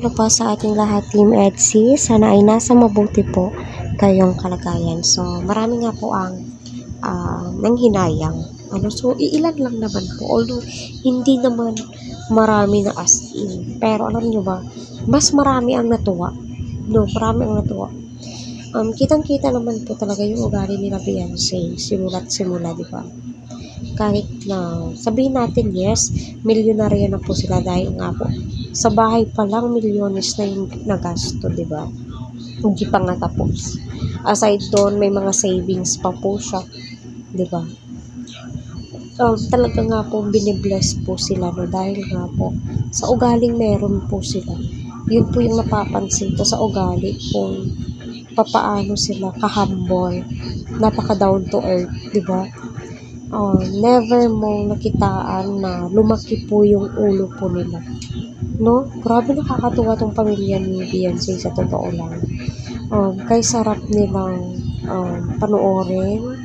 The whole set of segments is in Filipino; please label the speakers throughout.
Speaker 1: Hello po sa ating lahat, Team Edsy. Sana ay nasa mabuti po kayong kalagayan. So, marami nga po ang nanghinayang. So, iilan lang naman po. Although, hindi naman marami na as in. Pero alam nyo ba, mas marami ang natuwa. No, marami ang natuwa. Kitang-kita naman po talaga yung ugali nila Beyonce. Simula't simula, di ba? Kahit na sabihin natin yes, milyonaryo na po sila dahil nga po sa bahay pa lang milyones na yung nagasto, di ba? Hindi pa nga tapos. Aside doon, may mga savings pa po siya, di ba? Talaga nga po binibless po sila, no, dahil nga po sa ugaling meron po sila. Yun po yung napapansin ko sa ugali kung papaano sila ka-humble, napaka down to earth, di ba? Never mong nakitaan na lumaki po yung ulo po nila. No? Grabe, nakakatuwa tong pamilya ni Beyonce sa totoo lang. Kay sarap nilang panoorin.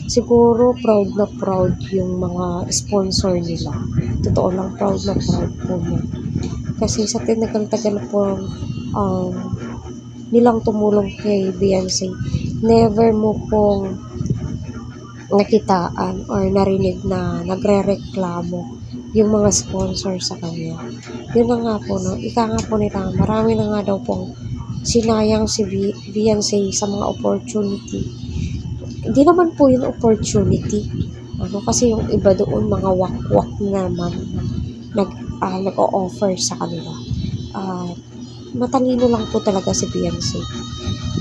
Speaker 1: Siguro proud na proud yung mga sponsor nila. Totoo lang, proud na proud po niya. Kasi sa tinagal-tagal po nilang tumulong kay Beyonce, never mo pong nakitaan or narinig na nagre-reklamo yung mga sponsor sa kanya. Yun na nga po, no? Ika nga po nila, marami na nga daw pong sinayang si Beyonce sa mga opportunity. Hindi naman po yun opportunity. Kasi yung iba doon, mga wakwak naman nag-o-offer sa kanila. Matalino lang po talaga si Beyonce.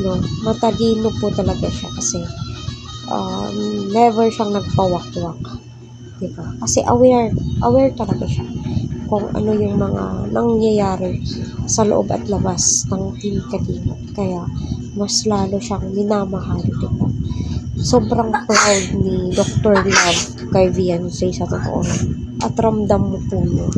Speaker 1: No? Matalino po talaga siya kasi never siyang nagpawakwak, diba? Kasi aware talaga siya kung ano yung mga nangyayari sa loob at labas ng Team Kalingap. Kaya mas lalo siyang minamahal, diba? Sobrang proud ni Dr. Love kay Beyonce sa totoo lang. At ramdam mo po yun.